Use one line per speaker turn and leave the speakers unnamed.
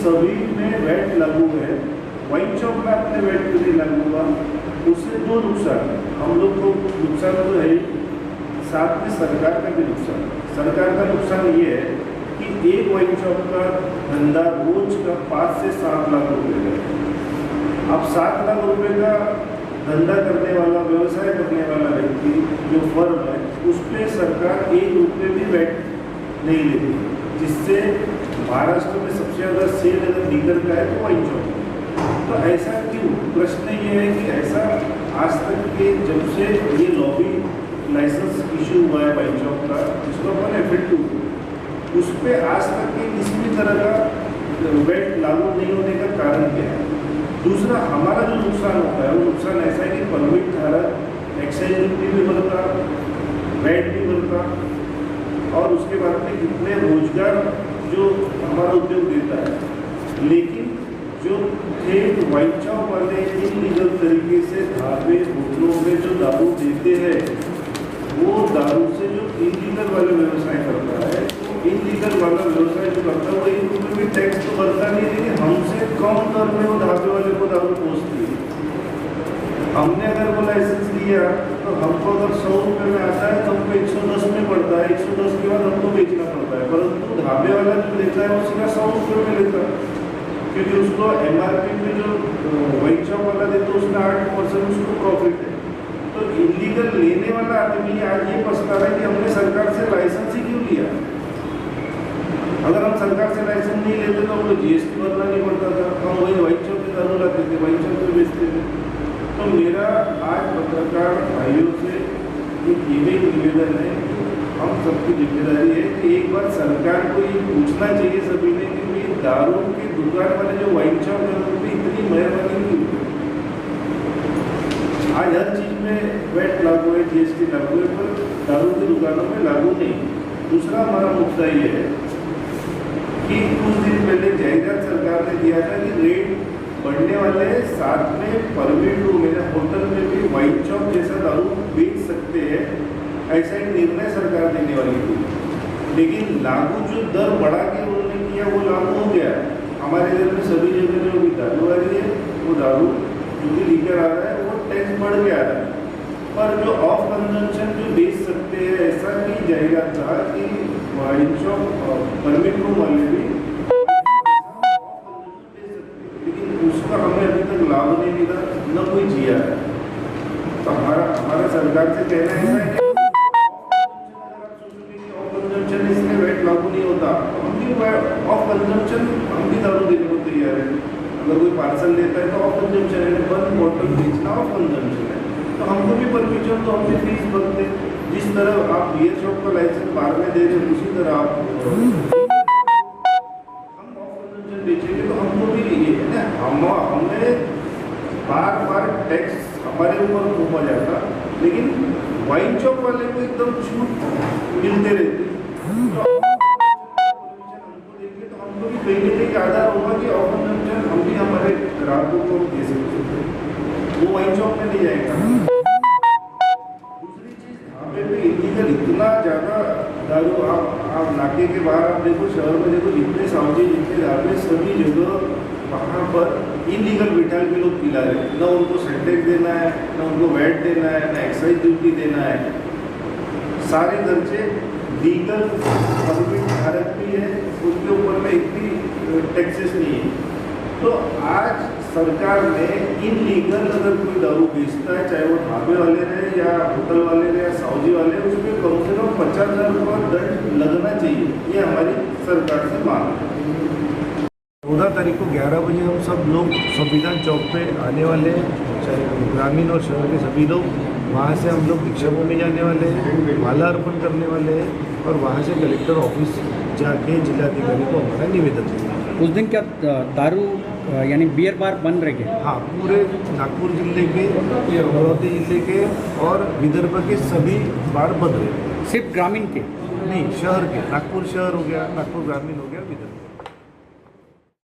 सभी में वैट लागू है, वाइन शॉप में अपने वैट के लिए लागू हुआ। उससे दो नुकसान, हम लोग को नुकसान तो है, साथ में सरकार का भी नुकसान। सरकार का नुकसान ये है कि एक वाइन शॉप का धंधा रोज का 5 से 7 लाख रुपए का। अब 7 लाख रुपए का धंधा करने वाला, व्यवसाय करने वाला व्यक्ति जो फर्म है, उस पर सरकार 1 रुपये भी वैट नहीं लेती, जिससे महाराष्ट्र में सबसे ज़्यादा सेल अगर लीकर का है तो वाइन शॉप। तो ऐसा क्यों? प्रश्न ये है कि ऐसा आज तक के जब से ये लॉबी लाइसेंस इशू हुआ है वाइन शॉप का, जिसको अपन F2, उस पर आज तक के किसी भी तरह का वैट लागू नहीं होने का कारण क्या है? दूसरा, हमारा जो नुकसान होता है वो नुकसान ऐसा है कि परमिट धारक एक्साइज ड्यूटी भी भरता, वैट भी भरता, और उसके बाद में कितने रोजगार जो हमारा उद्योग देता है। लेकिन जो ठेठ वाइन शॉप वाले इलीगल तरीके से ढाबे होटलों में जो दारू देते हैं, वो दारू से जो इलीगल वाला व्यवसाय करता है, तो इलीगल वाला व्यवसाय जो करता है वो 1 रुपये भी टैक्स तो भरता नहीं, लेकिन हमसे कम दर में वो ढाबे वाले को दारू पहुँचती है। हमने अगर वो लाइसेंस लिया तो हमको अगर 100 रुपये में आता है तो हमको 110 में पड़ता है, 110 के बाद हमको बेचना पड़ता है। परंतु ढाबे वाला जो लेता है वो सीधा 100 रुपये में लेता है, क्योंकि उसको MRP में जो वाइन शॉप वाला देता है उसमें 8% उसको प्रॉफिट है। तो इलीगल लेने वाला आदमी आज ये पछता रहा है कि हमने सरकार से लाइसेंस ही क्यों लिया। अगर हम सरकार से लाइसेंस नहीं लेते तो हमको GST भरना नहीं पड़ता था, हम वही वाइन शॉप में दारू लाते थे, वाइन शॉप में बेचते थे। तो मेरा आज पत्रकार भाइयों से एक ये निवेदन है, हम सबकी जिम्मेदारी है कि एक बार सरकार को ये पूछना चाहिए सभी ने कि ये दारू की दुकान वाले जो वाइन शॉप है उन पर इतनी मेहरबानी क्यों? आज हर चीज़ में वैट लागू है, GST लागू है, पर दारू की दुकानों में लागू नहीं। दूसरा हमारा मुद्दा ये है कि कुछ दिन पहले जायदाद सरकार ने दिया था कि रेट बढ़ने वाले, साथ में परमिट रूम मेरे होटल में भी वाइन शॉप जैसा दारू बेच सकते हैं, ऐसा एक निर्णय सरकार देने वाली थी। लेकिन लागू जो दर बढ़ा के उन्होंने किया वो लागू हो गया। हमारे इधर में सभी जगह जो भी दारू आ रही है, वो दारू जो भी लीकर आ रहा है वो टैक्स बढ़ के आ रहा है। पर जो ऑफ कंजम्पशन जो बेच सकते हैं, ऐसा नहीं जाएगा था कि वाइन शॉप परमिट रूम वाले भी, लेकिन उसका हमें अभी तक लाभ नहीं मिला, न कोई जिया है। तो हमारा सरकार से कहना है कि ऑफ कंजम्पशन इसमें वैट लागू नहीं होता, हम भी ऑफ कंजम्पशन हम भी दारू देने को तैयार है। अगर कोई पार्सल लेता है तो ऑफ कंजम्पशन है, बंद बॉटल बेचना ऑफ कंजम्पशन है, तो हमको भी परमिशन, तो हम भी फीस भरते। जिस तरह आप बियर शॉप का लाइसेंस बार में दे रहे हैं, उसी तरह आप हम ऑफ कंजम्पशन बेचेंगे तो हमको भी ये है ना, हमें बार टैक्स हमारे ऊपर थोपा जाता, लेकिन वाइन शॉप वाले को एकदम छूट मिलते रहते। तो हमको देखिए तो हमको भी कहीं ना कहीं आधार होगा कि ऑफ कंजम्पशन हम भी हमारे ग्राहकों को दे सकते हैं, वो वाइन शॉप में नहीं जाएगा। दूसरी चीज़, ढाबे पे इलीगल इतना ज़्यादा दारू, आप नाके के बाहर आप देखो, शहर में देखो, जितने सावजी जितने ढाबे सभी जगह वहाँ पर इलीगल बिठा के लोग पिला रहे हैं। न उनको सेंटेक्स देना है, न उनको वैट देना है, न एक्साइज ड्यूटी देना है, सारे खर्चे लीगल परमिट धारक भी है, उनके ऊपर में एक भी टैक्सेस नहीं है। तो आज सरकार ने इलीगल अगर कोई दारू बेचता है, चाहे वो ढाबे वाले रहे या होटल वाले रहे या सावजी वाले, उसमें कम से कम 50,000 रुपये दंड लगना चाहिए, ये हमारी सरकार से मांग है। 14 तारीख को 11 बजे हम सब लोग संविधान चौक पे आने वाले हैं, चाहे ग्रामीण और शहर के सभी लोग। वहाँ से हम लोग दीक्षा भूमि जाने वाले हैं, माला अर्पण करने वाले हैं, और वहाँ से कलेक्टर ऑफिस जाके जिलाधिकारी को हमारा निवेदन देंगे।
उस दिन क्या दारू यानी बियर बार बंद रहेंगे?
हाँ, पूरे नागपुर जिले के, अमरावती जिले के और विदर्भ के सभी बार बंद रहेंगे।
सिर्फ ग्रामीण के
नहीं, शहर के, नागपुर शहर हो गया, नागपुर ग्रामीण हो गया, विदर्भ।